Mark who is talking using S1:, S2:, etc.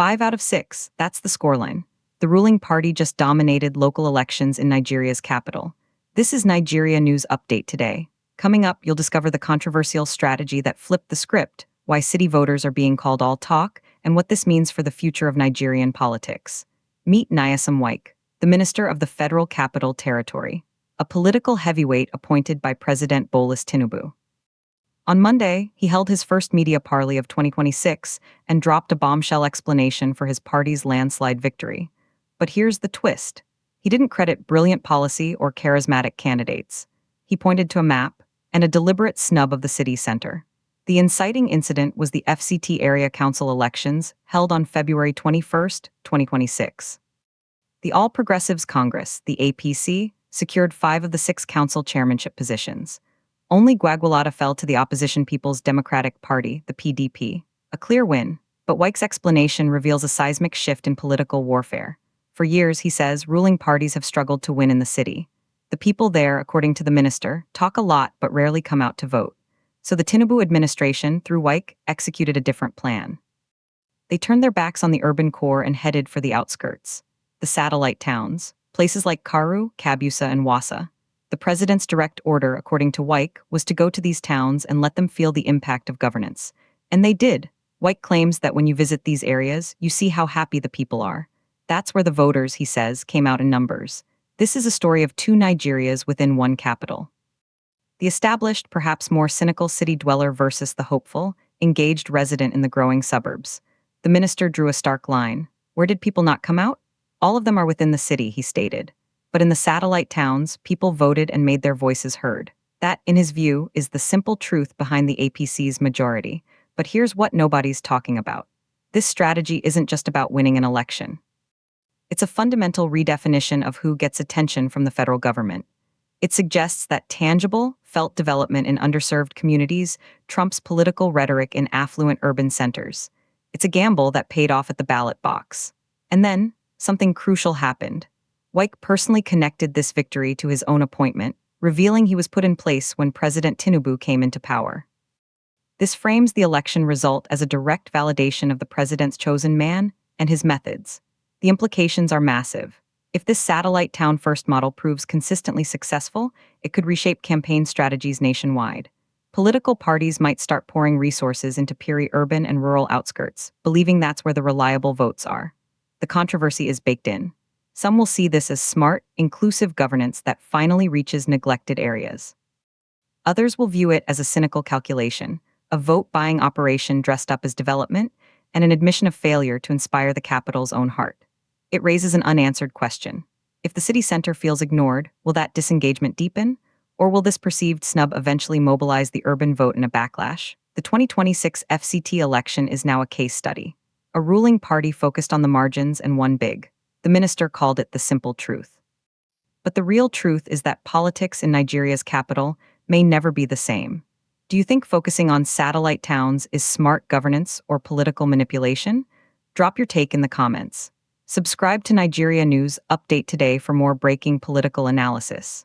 S1: 5 out of 6, that's the scoreline. The ruling party just dominated local elections in Nigeria's capital. This is Nigeria News Update today. Coming up, you'll discover the controversial strategy that flipped the script, why city voters are being called all talk, and what this means for the future of Nigerian politics. Meet Nyesom Wike, the Minister of the Federal Capital Territory, a political heavyweight appointed by President Bola Tinubu. On Monday, he held his first media parley of 2026 and dropped a bombshell explanation for his party's landslide victory. But here's the twist. He didn't credit brilliant policy or charismatic candidates. He pointed to a map and a deliberate snub of the city center. The inciting incident was the FCT Area Council elections held on February 21, 2026. The All Progressives Congress, the APC, secured 5 of the 6 council chairmanship positions. Only Gwagwalada fell to the opposition People's Democratic Party, the PDP. A clear win, but Wike's explanation reveals a seismic shift in political warfare. For years, he says, ruling parties have struggled to win in the city. The people there, according to the minister, talk a lot but rarely come out to vote. So the Tinubu administration, through Wike, executed a different plan. They turned their backs on the urban core and headed for the outskirts. The satellite towns, places like Karu, Kabusa, and Wasa. The president's direct order, according to Wike, was to go to these towns and let them feel the impact of governance. And they did. Wike claims that when you visit these areas, you see how happy the people are. That's where the voters, he says, came out in numbers. This is a story of 2 Nigerias within one capital. The established, perhaps more cynical city dweller versus the hopeful, engaged resident in the growing suburbs. The minister drew a stark line. Where did people not come out? All of them are within the city, he stated. But in the satellite towns, people voted and made their voices heard. That, in his view, is the simple truth behind the APC's majority. But here's what nobody's talking about. This strategy isn't just about winning an election. It's a fundamental redefinition of who gets attention from the federal government. It suggests that tangible, felt development in underserved communities trumps political rhetoric in affluent urban centers. It's a gamble that paid off at the ballot box. And then, something crucial happened. Wike personally connected this victory to his own appointment, revealing he was put in place when President Tinubu came into power. This frames the election result as a direct validation of the president's chosen man and his methods. The implications are massive. If this satellite town-first model proves consistently successful, it could reshape campaign strategies nationwide. Political parties might start pouring resources into peri-urban and rural outskirts, believing that's where the reliable votes are. The controversy is baked in. Some will see this as smart, inclusive governance that finally reaches neglected areas. Others will view it as a cynical calculation, a vote-buying operation dressed up as development, and an admission of failure to inspire the capital's own heart. It raises an unanswered question. If the city center feels ignored, will that disengagement deepen? Or will this perceived snub eventually mobilize the urban vote in a backlash? The 2026 FCT election is now a case study. A ruling party focused on the margins and won big. The minister called it the simple truth. But the real truth is that politics in Nigeria's capital may never be the same. Do you think focusing on satellite towns is smart governance or political manipulation? Drop your take in the comments. Subscribe to Nigeria News Update today for more breaking political analysis.